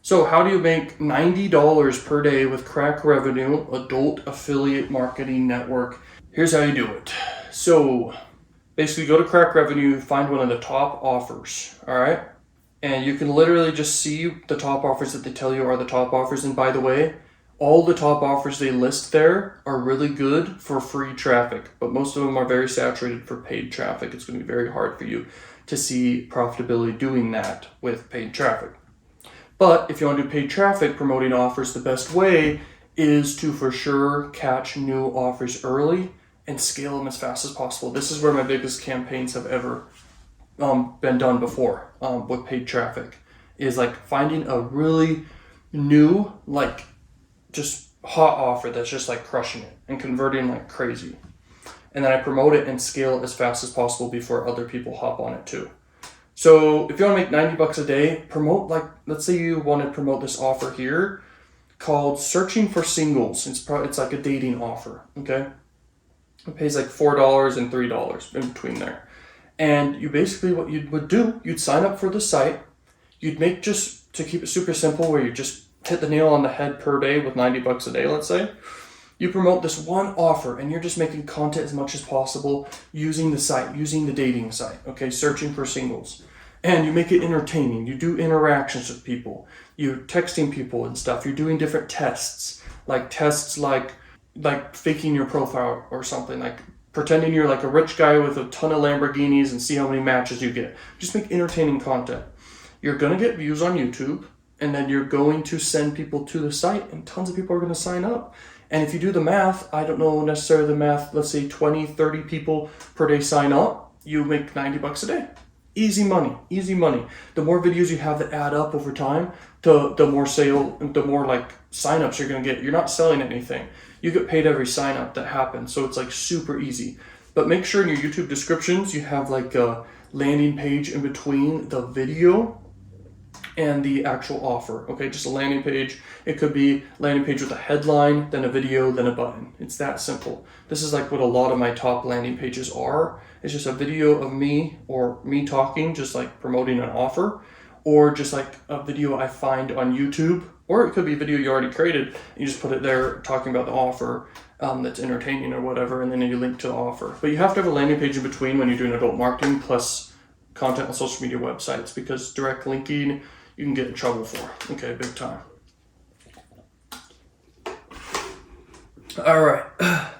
So how do you make $90 per day with Crakrevenue, Adult Affiliate Marketing Network? Here's how you do it. So basically go to Crakrevenue, find one of the top offers, all right? And you can literally just see the top offers that they tell you are the top offers. And by the way, all the top offers they list there are really good for free traffic, but most of them are very saturated for paid traffic. It's going to be very hard for you to see profitability doing that with paid traffic. But if you want to do paid traffic promoting offers, the best way is to for sure catch new offers early and scale them as fast as possible. This is where my biggest campaigns have ever been done before with paid traffic, is like finding a really new, like just hot offer that's just like crushing it and converting like crazy. And then I promote it and scale it as fast as possible before other people hop on it too. So if you want to make 90 bucks a day, promote, like, let's say you want to promote this offer here called Searching for Singles. It's like a dating offer, okay? It pays like $4 and $3 in between there. And you basically, what you would do, you'd sign up for the site. You'd make, just to keep it super simple, where you just hit the nail on the head per day with 90 bucks a day, let's say. You promote this one offer and you're just making content as much as possible using the site, using the dating site, okay, Searching for Singles. And you make it entertaining. You do interactions with people. You're texting people and stuff. You're doing different tests like faking your profile or something, like pretending you're like a rich guy with a ton of Lamborghinis and see how many matches you get. Just make entertaining content. You're going to get views on YouTube, and then you're going to send people to the site, and tons of people are going to sign up. And if you do the math, I don't know necessarily the math, let's say 20, 30 people per day sign up, you make 90 bucks a day. Easy money, easy money. The more videos you have that add up over time, the more like signups you're going to get. You're not selling anything. You get paid every sign up that happens. So it's like super easy. But make sure in your YouTube descriptions, you have like a landing page in between the video and the actual offer, okay? Just a landing page. It could be landing page with a headline, then a video, then a button. It's that simple. This is like what a lot of my top landing pages are. It's just a video of me, or me talking, just like promoting an offer, or just like a video I find on YouTube, or it could be a video you already created. You just put it there talking about the offer that's entertaining or whatever, and then you link to the offer. But you have to have a landing page in between when you're doing adult marketing plus content on social media websites, because direct linking you can get in trouble for, okay, big time. All right.